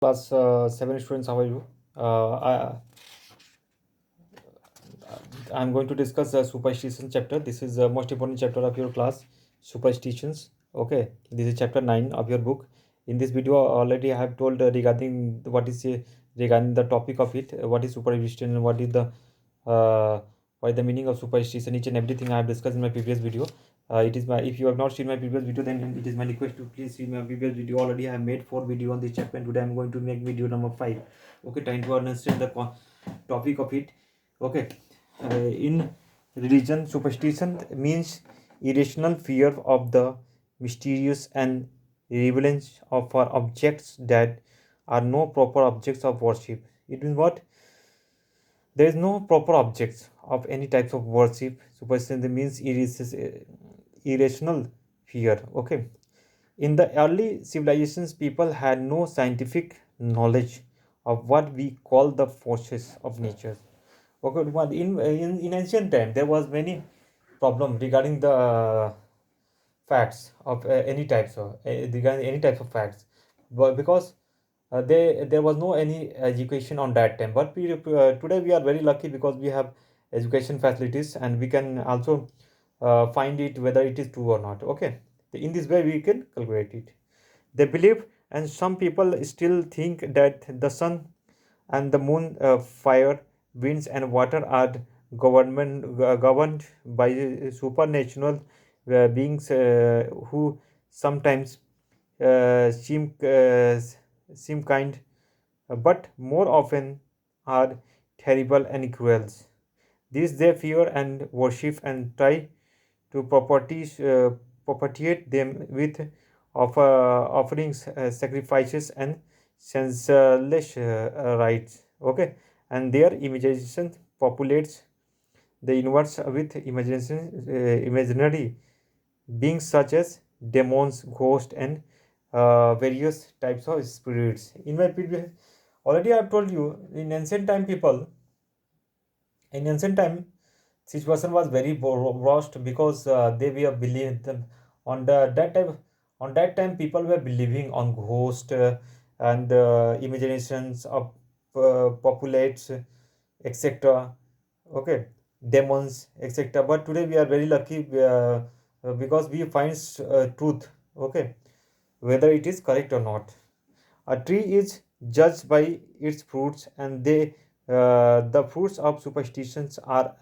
Class 7 students, how are you? I'm going to discuss the superstition chapter. This is the most important chapter of your class, superstitions. Okay, this is chapter 9 of your book. In this video, already I have told regarding regarding the topic of it, what is superstition, uh, what is the meaning of superstition, each and everything I have discussed in my previous video. It is my If you have not seen my previous video, then it is my request to please see my previous video. Already I have made 4 video on this chapter, and today I'm going to make video number 5. Okay, trying to understand the topic of it. Okay, in religion, superstition means irrational fear of the mysterious and relevance of for objects that are no proper objects of worship. It means what? There is no proper objects of any types of worship. Superstition means irrational fear. Okay. In the early civilizations, people had no scientific knowledge of what we call the forces of nature. Okay, but in ancient time, there was many problem regarding the facts of any types of regarding any types of facts, but because there was no any education on that time. But today we are very lucky because we have education facilities, and we can also find it whether it is true or not. Okay, in this way we can calculate it. They believe, and some people still think, that the sun and the moon, fire, winds, and water are governed by supernatural beings who sometimes seem kind, but more often are terrible and cruel. These they fear and worship, and try to propitiate them with offerings, sacrifices, and senseless rites. Okay, and their imagination populates the universe with imaginary beings such as demons, ghosts, and various types of spirits. In my previous, already I've told you, in ancient time, situation was very worst because they were believed on that time. On that time, people were believing on ghost, and imaginations of populates, etc. Okay, demons, etc. But today we are very lucky, because we find truth. Okay, whether it is correct or not. A tree is judged by its fruits, and the fruits of superstitions are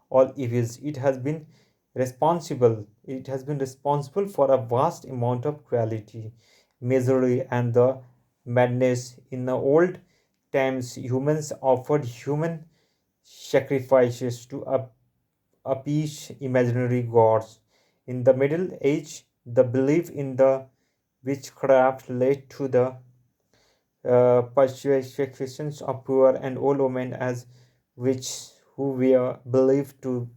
all evils. It has been responsible for a vast amount of cruelty, misery, and the madness. In the old times, humans offered human sacrifices to appease imaginary gods. In the Middle Age, the belief in the witchcraft led to the persecutions of poor and old women as witches, who were believed to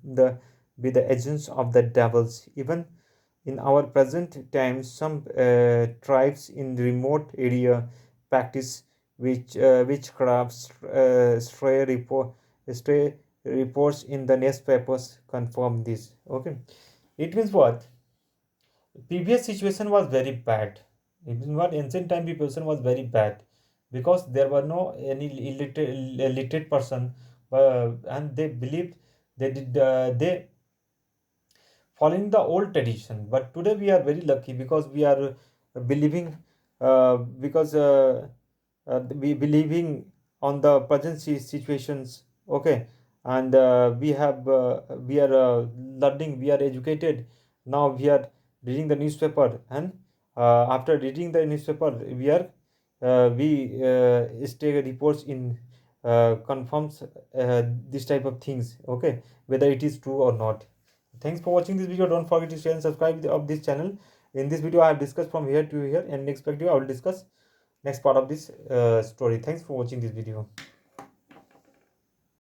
be the agents of the devils. Even in our present times, some tribes in remote area practice witchcraft. Stray reports in the newspapers confirm this. Okay, it means what? Previous situation was very bad. It means what? Ancient time situation was very bad because there were no any illiterate person, and they believed they following the old tradition. But today we are very lucky because we are believing, because we believing on the present situations. Okay, and we are learning, we are educated. Now we are reading the newspaper, and after reading the newspaper, we stay reports in confirms this type of things. Okay, whether it is true or not. Thanks for watching this video. Don't forget to share and subscribe of this channel. In this video, I have discussed from here to here, and next video I will discuss next part of this story. Thanks for watching this video.